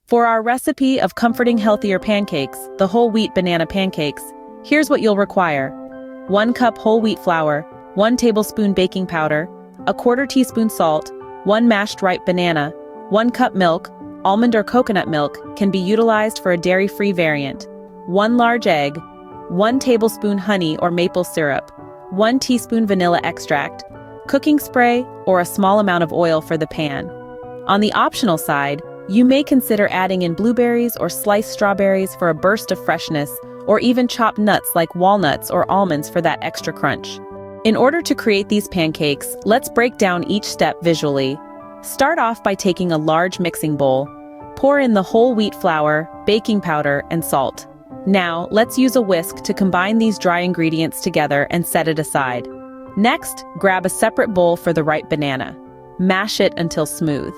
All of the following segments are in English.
For our recipe of comforting healthier pancakes, the whole wheat banana pancakes, here's what you'll require. 1 cup whole wheat flour, 1 tablespoon baking powder, a 1/4 teaspoon salt, 1 mashed ripe banana, 1 cup milk, almond or coconut milk can be utilized for a dairy-free variant, 1 large egg, 1 tablespoon honey or maple syrup, 1 teaspoon vanilla extract, cooking spray, or a small amount of oil for the pan. On the optional side, you may consider adding in blueberries or sliced strawberries for a burst of freshness, or even chopped nuts like walnuts or almonds for that extra crunch. In order to create these pancakes, let's break down each step visually. Start off by taking a large mixing bowl. Pour in the whole wheat flour, baking powder, and salt. Now, let's use a whisk to combine these dry ingredients together and set it aside. Next, grab a separate bowl for the ripe banana. Mash it until smooth.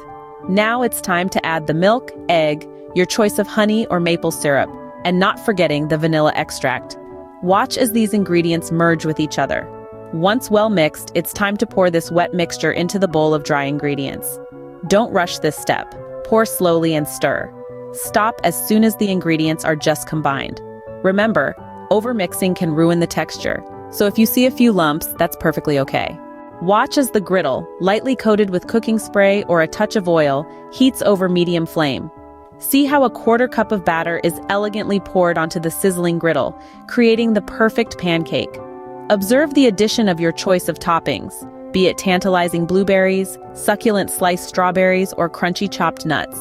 Now it's time to add the milk, egg, your choice of honey or maple syrup, and not forgetting the vanilla extract. Watch as these ingredients merge with each other. Once well mixed, it's time to pour this wet mixture into the bowl of dry ingredients. Don't rush this step. Pour slowly and stir. Stop as soon as the ingredients are just combined. Remember, overmixing can ruin the texture, so if you see a few lumps, that's perfectly okay. Watch as the griddle, lightly coated with cooking spray or a touch of oil, heats over medium flame. See how a 1/4 cup of batter is elegantly poured onto the sizzling griddle, creating the perfect pancake. Observe the addition of your choice of toppings, be it tantalizing blueberries, succulent sliced strawberries, or crunchy chopped nuts.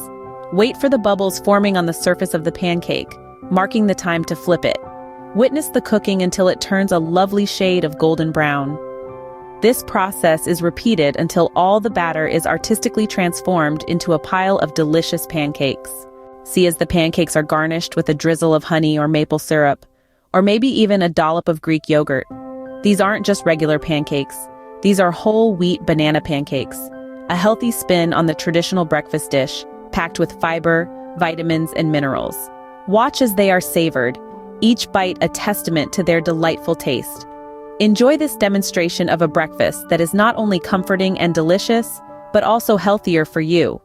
Wait for the bubbles forming on the surface of the pancake, marking the time to flip it. Witness the cooking until it turns a lovely shade of golden brown. This process is repeated until all the batter is artistically transformed into a pile of delicious pancakes. See as the pancakes are garnished with a drizzle of honey or maple syrup, or maybe even a dollop of Greek yogurt. These aren't just regular pancakes. These are whole wheat banana pancakes, a healthy spin on the traditional breakfast dish, packed with fiber, vitamins, and minerals. Watch as they are savored, each bite a testament to their delightful taste. Enjoy this demonstration of a breakfast that is not only comforting and delicious, but also healthier for you.